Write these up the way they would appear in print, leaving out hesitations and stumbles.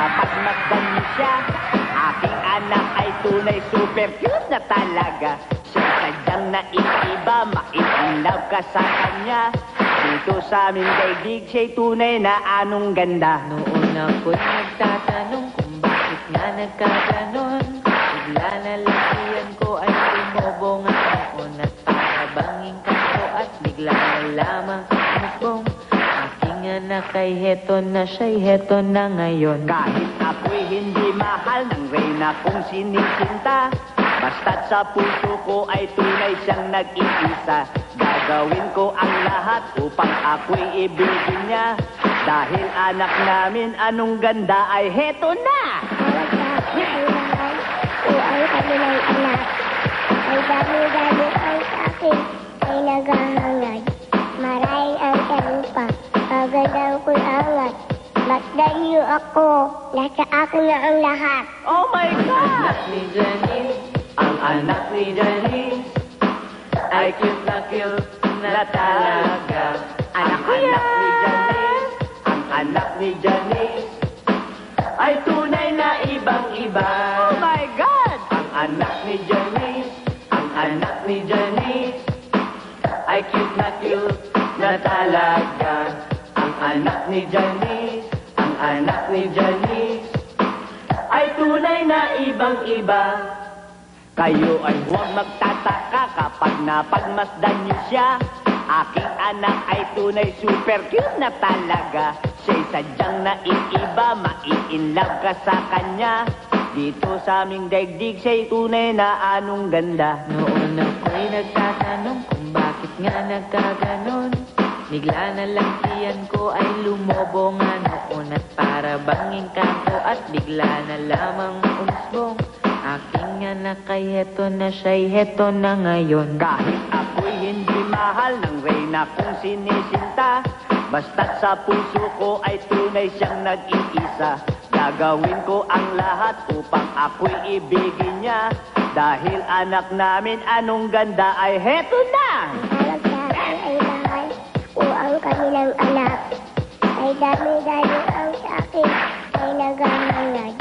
napagmasdan niyo siya. Aking anak ay tunay super cute na talaga. Siya sadyang naiiba, ma-in-love ka sa kanya. Dito sa aming daigdig, siya'y tunay na anong ganda. Noon ako'y nagtatanong kung bakit nga nagkaganon. Bigla na lakihan ko ay lumobo nga noon. At parabanging kako at bigla na lamang umusbong. Aking anak ay heto na siya'y heto na ngayon. Kahit ako'y hindi mahal ng reyna kong sinisinta, basta't sa puso ko ay tunay siyang nag-iisa. Gagawin ko ang lahat upang ako'y ibigin niya. Dahil anak namin anong ganda ay heto na! Ang kanilang anak ay dami-dami ang akin ay naghahangad. Maray ang kalupa, pagadaw ko'y angat. Masdan niyo ako, nasa akin na ang lahat. Oh my God! Anak ni Janice, ang anak ni Janice, ay cute na talaga. Anak ni Janice, ang anak ni Janice, ay tunay na ibang-iba. oh my God! Ang anak ni Janice, ang anak ni Janice, ay cute na talaga. Ang anak ni Janice, ang anak ni Janice, ay tunay na ibang-iba. Kayo ay huwag magtataka kapag napagmasdan niyo siya. Aking anak ay tunay super cute na talaga. Siya'y sadyang naiiba, ma-in-love ka sa kanya. Dito sa aming daigdig, siya'y tunay na anong ganda. Noon ako'y nagtatanong kung bakit nga nagkaganon. Bigla na lang siyan ko ay lumobo nga noon. At para banging kanto at bigla na lamang umusbong. Aking anak ay heto na siya'y heto na ngayon. Kahit ako'y hindi mahal ng reyna kong sinisinta, basta't sa puso ko ay tunay siyang nag-iisa. Gagawin ko ang lahat upang ako'y ibigin niya. Dahil anak namin anong ganda ay heto na! Alam sa akin ay mahal ko ang kanilang anak. Ay dami-dami ang akin ay naghahangad.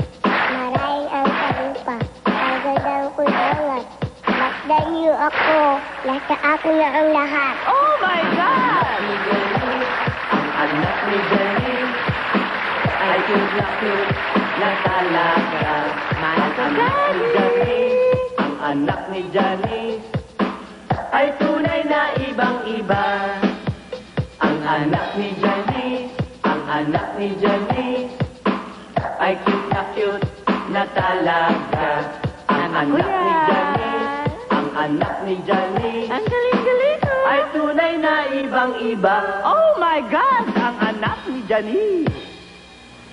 Maray ang kalupa, pagadaw ko'y angat. Masdan niyo ako, nasa akin na ang lahat. Oh my God! Ang anak ni Janice, ay cute na talaga. Ang anak ni Janice, ang anak ni Janice, ay tunay na ibang-iba. Ang anak ni Janice, ang anak ni Janice, ay cute na talaga. Ang anak ni Janice, ang anak ni Janice, Ang galing-galing ko! ay tunay na ibang-iba. Oh my God! Ang anak ni Janice!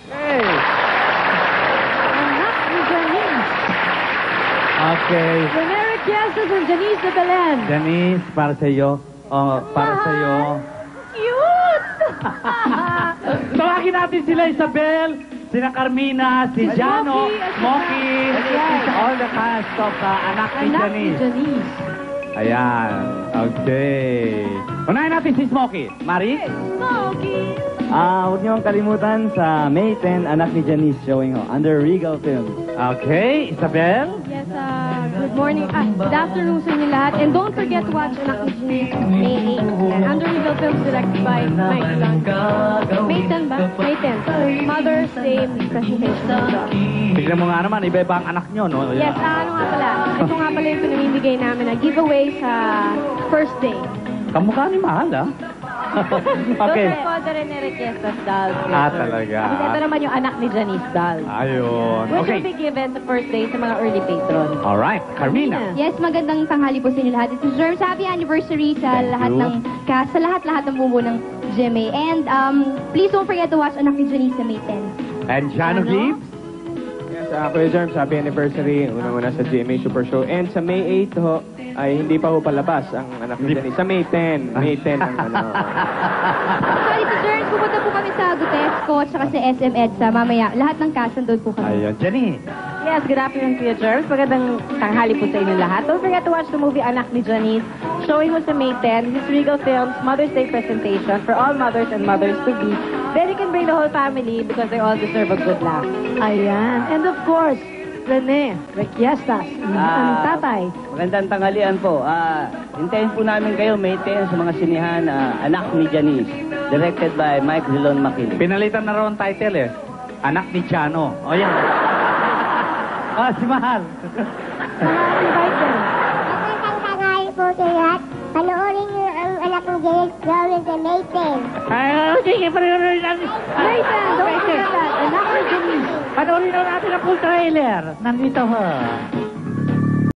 Hey! Anak ni Janice. Okay. Generic Yesus and Janice de Belen. Janice, para sa iyo. Oh, para sa iyo. Cute! Tawagin natin sila Isabel, sina Carmina, si Jano, Moki, all the cast of Anak ni Anak ni Janice. Janice. Ayan. Okay. Unahin natin si Smokey. Maris? Smokey! Huwag niyo kalimutan sa May 10, Anak ni Janice showing ho, under Regal Films. Okay. Isabel? Yes, good morning. Good afternoon sa inyo lahat. And don't forget to watch Anak ni Janice May 8. Under Regal Films directed by Mike Lang. May 10 ba? May 10. Mother's Day presentation. Tignan mo nga naman, iba-iba ang anak nyo, no? Yes, ano nga pala. Ito nga pala yung pinamimigay namin na giveaway sa first day. Kamukha ni Mahal, ah. Okay. Ito po, Generic Yesus doll. Talaga. Ito naman yung Anak ni Janice doll. Ayun. Which Okay. will be given sa first day sa mga early patrons. Alright. Carmina. Yes, magandang tanghali po sa inyo lahat. It's Germs. Happy anniversary sa Thank lahat you. ng cast, sa lahat ng bumuo ng GMA. And please don't forget to watch Anak ni Janice sa May 10. And Jano Gibbs? Yes, Kuya Germs, happy anniversary. Unang-una sa GMA Super Show. And sa May 8 ho, ay hindi pa ho palabas ang Anak ni Janice. Sa May 10. May 10 ang ano. Sorry, Sir Germs, pupunta po kami sa Gutesco at saka sa SM EDSA mamaya. Lahat ng cast nandun po kami. Ayun. Jenny. Yes, good afternoon, Kuya Germs. Magandang tanghali po sa inyo lahat. Don't forget to watch the movie Anak ni Janice, showing mo sa May 10. This is Regal Films Mother's Day presentation for all mothers and mothers-to-be. Then you can bring the whole family because they all deserve a good laugh. Ayan. And of course, Rene Requiestas, ang tatay. Magandang tanghalian po. Hintayin po namin kayo May 10 sa mga sinihan Anak ni Janice, directed by Mike Rilon Makiling. Pinalitan na raw ang title eh. Anak ni Chano. O yan. Si Mahal. Magandang tanghali po sa lahat. Panoorin niyo ang Anak ni Janice gawin sa May 10. Sige, panoorin natin. Nathan, don't forget that. Anak ni Janice. Panoorin natin ang full trailer. Nandito ho.